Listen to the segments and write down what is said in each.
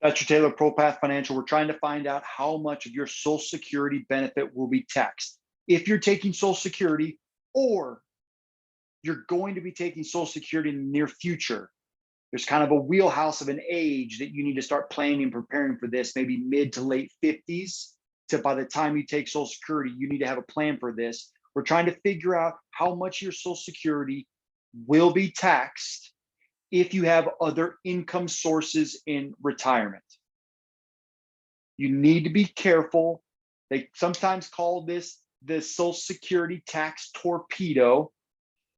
That's your Taylor ProPath Financial. We're trying to find out how much of your Social Security benefit will be taxed. If you're taking Social Security, or you're going to be taking Social Security in the near future, there's kind of a wheelhouse of an age that you need to start planning and preparing for this, maybe mid to late 50s. To by the time you take Social Security, you need to have a plan for this. We're trying to figure out how much your Social Security will be taxed if you have other income sources in retirement. You need to be careful. They sometimes call this the Social Security Tax Torpedo,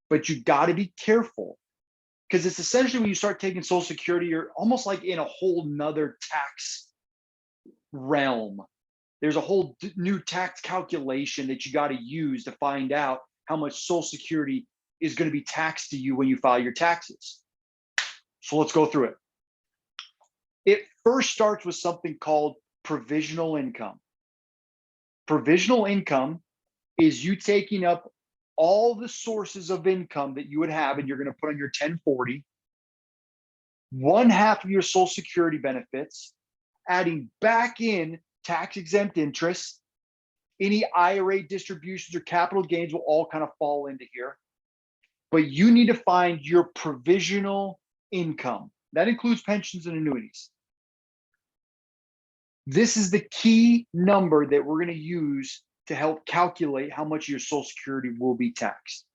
but you got to be careful, because it's essentially when you start taking Social Security, you're almost like in a whole nother tax realm. There's a whole new tax calculation that you got to use to find out how much Social Security is going to be taxed to you when you file your taxes. So let's go through it. It first starts with something called provisional income. Provisional income is you taking up all the sources of income that you would have, and you're going to put on your 1040, one half of your Social Security benefits, adding back in tax exempt interest. Any IRA distributions or capital gains will all kind of fall into here. But you need to find your provisional income. That includes pensions and annuities. This is the key number that we're going to use to help calculate how much your Social Security will be taxed.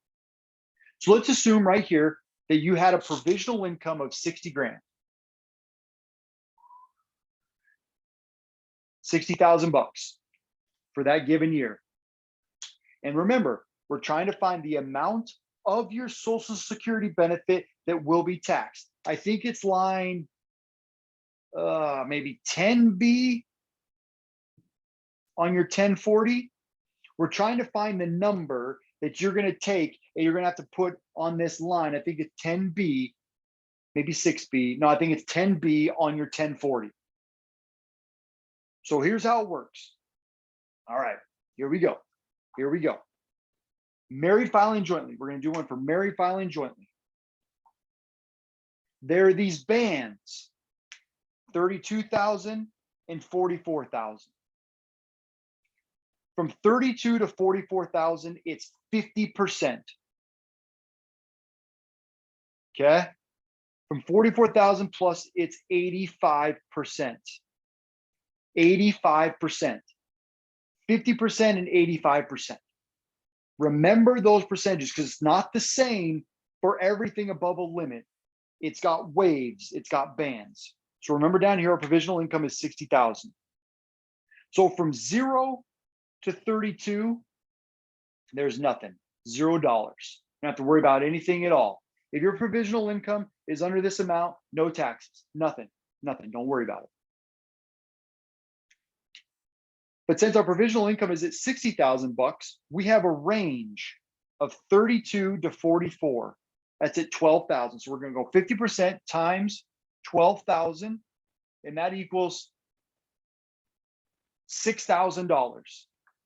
So let's assume right here that you had a provisional income of 60 grand. 60,000 bucks for that given year. And remember, we're trying to find the amount of your Social Security benefit that will be taxed. I think it's line maybe 10B on your 1040. We're trying to find the number that you're going to take and you're going to have to put on this line. I think it's 10B, maybe 6B. No, I think it's 10B on your 1040. So here's how it works. All right, here we go. Here we go. Married filing jointly. We're going to do one for married filing jointly. There are these bands, 32,000 and 44,000. From 32 to 44,000, it's 50%. Okay. From 44,000 plus, it's 85%. 85%. 50% and 85%. Remember those percentages, because it's not the same for everything above a limit. It's got waves, it's got bands. So remember down here, our provisional income is 60,000. So from 0 to 32, there's nothing, $0. You don't have to worry about anything at all. If your provisional income is under this amount, no taxes, nothing, don't worry about it. But since our provisional income is at 60,000 bucks, we have a range of 32 to 44. That's at 12,000. So we're going to go 50% times 12,000, and that equals $6,000.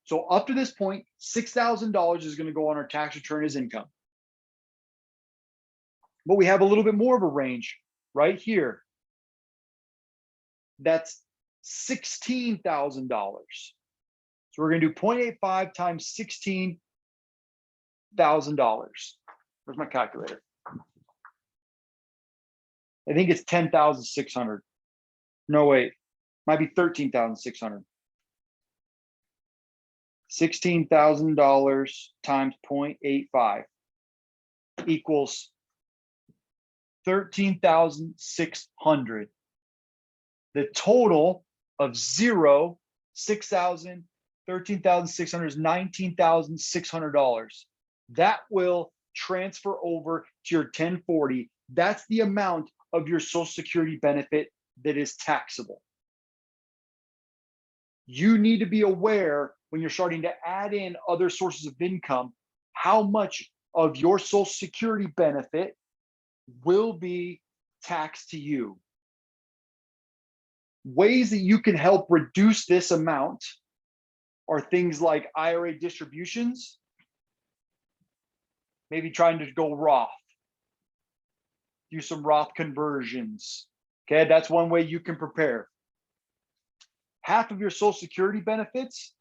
So up to this point, $6,000 is going to go on our tax return as income. But we have a little bit more of a range right here. That's $16,000. So we're going to do 0.85 times $16,000. Where's my calculator? I think it's 10,600. No, wait, might be 13,600. $16,000 times 0.85 equals 13,600. The total of 0, 6,000, 13,600 is $19,600. That will transfer over to your 1040. That's the amount of your Social Security benefit that is taxable. You need to be aware when you're starting to add in other sources of income, how much of your Social Security benefit will be taxed to you. Ways that you can help reduce this amount are things like IRA distributions, maybe trying to go Roth, do some Roth conversions, Okay, that's one way you can prepare. Half of your Social Security benefits,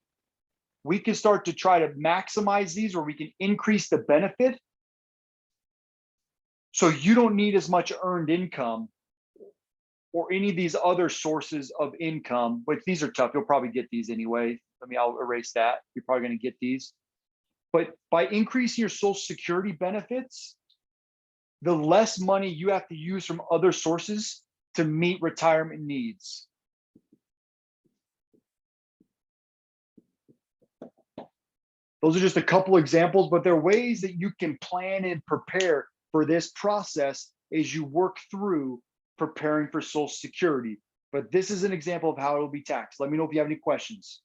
we can start to try to maximize these, or we can increase the benefit so you don't need as much earned income or any of these other sources of income. But these are tough. You'll probably get these anyway. I'll erase that. You're probably going to get these. But by increasing your Social Security benefits, the less money you have to use from other sources to meet retirement needs. Those are just a couple examples, but there are ways that you can plan and prepare for this process as you work through preparing for Social Security. But this is an example of how it will be taxed. Let me know if you have any questions.